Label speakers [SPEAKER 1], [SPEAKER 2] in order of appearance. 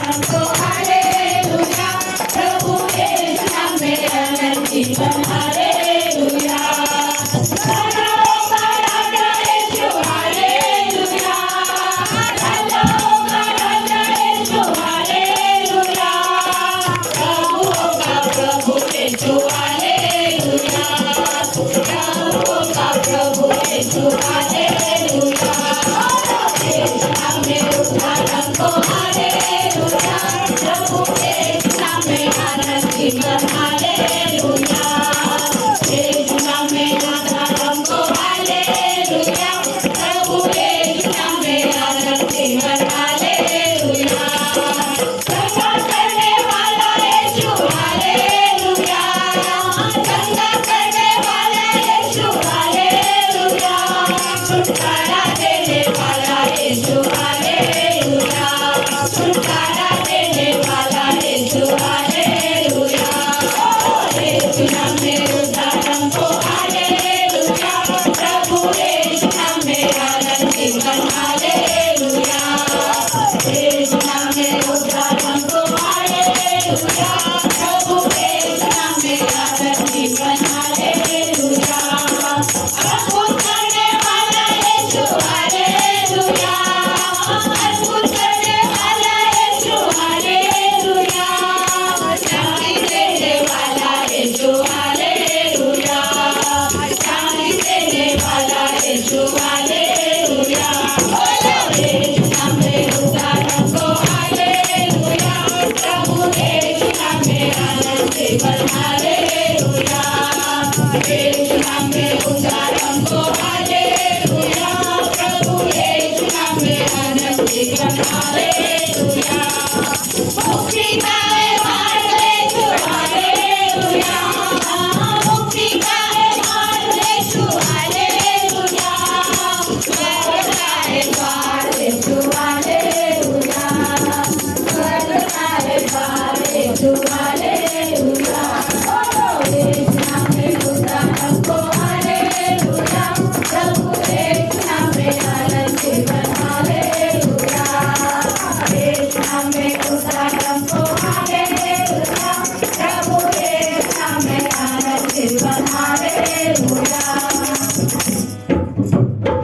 [SPEAKER 1] हमको हालेलुया, प्रभु यीशु नाम में अनंत जीवन हालेलुया। राजा का राजा यीशु हालेलुया, राजाओं का राजा यीशु हालेलुया, प्रभुओं का प्रभु यीशु हालेलुया, प्रभुओं का प्रभु यीशु हालेलुया। यीशु नाम में उद्धार हमको हालेलुया, प्रभु यीशु नाम में आनंद जीवन हालेलुया। यीशु नाम में उद्धार हमको हालेलुया, प्रभु यीशु नाम में आनंद जीवन हालेलुया। गंगा करने वाला यीशु हालेलुया, गंगा करने वाला यीशु हालेलुया, छुटकारा देने वाला यीशु हालेलुया, छुटकारा देने वाला यीशु हालेलुया। यीशु नाम में उद्धार हमको हालेलुया, प्रभु यीशु नाम में आनंद जीवन हालेलुया। यीशु नाम में उद्धार हमको हालेलुया, प्रभु यीशु नाम में आनंद जीवन हालेलुया। अद्भुत करने वाला यीशु हालेलुया, अद्भुत करने वाला यीशु हालेलुया, शांति देने वाला यीशु हालेलुया, शांति देने वाला यीशु हालेलुया। यीशु नाम में उद्धार हमको हालेलुया, प्रभु यीशु नाम में आनंद जीवन हालेलुया। यीशु नाम में उद्धार हमको हालेलुया, प्रभु यीशु नाम में आनंद जीवन हालेलुया। मुक्ति का है मार्ग यीशु हालेलुया, मुक्ति का है मार्ग यीशु हालेलुया, स्वर्ग का है द्वार यीशु हालेलुया, स्वर्ग का है द्वार यीशु हालेलुया। यीशु नाम में उद्धार हमको हालेलुया, प्रभु यीशु नाम में आनंद जीवन हालेलुया। यीशु नाम में उद्धार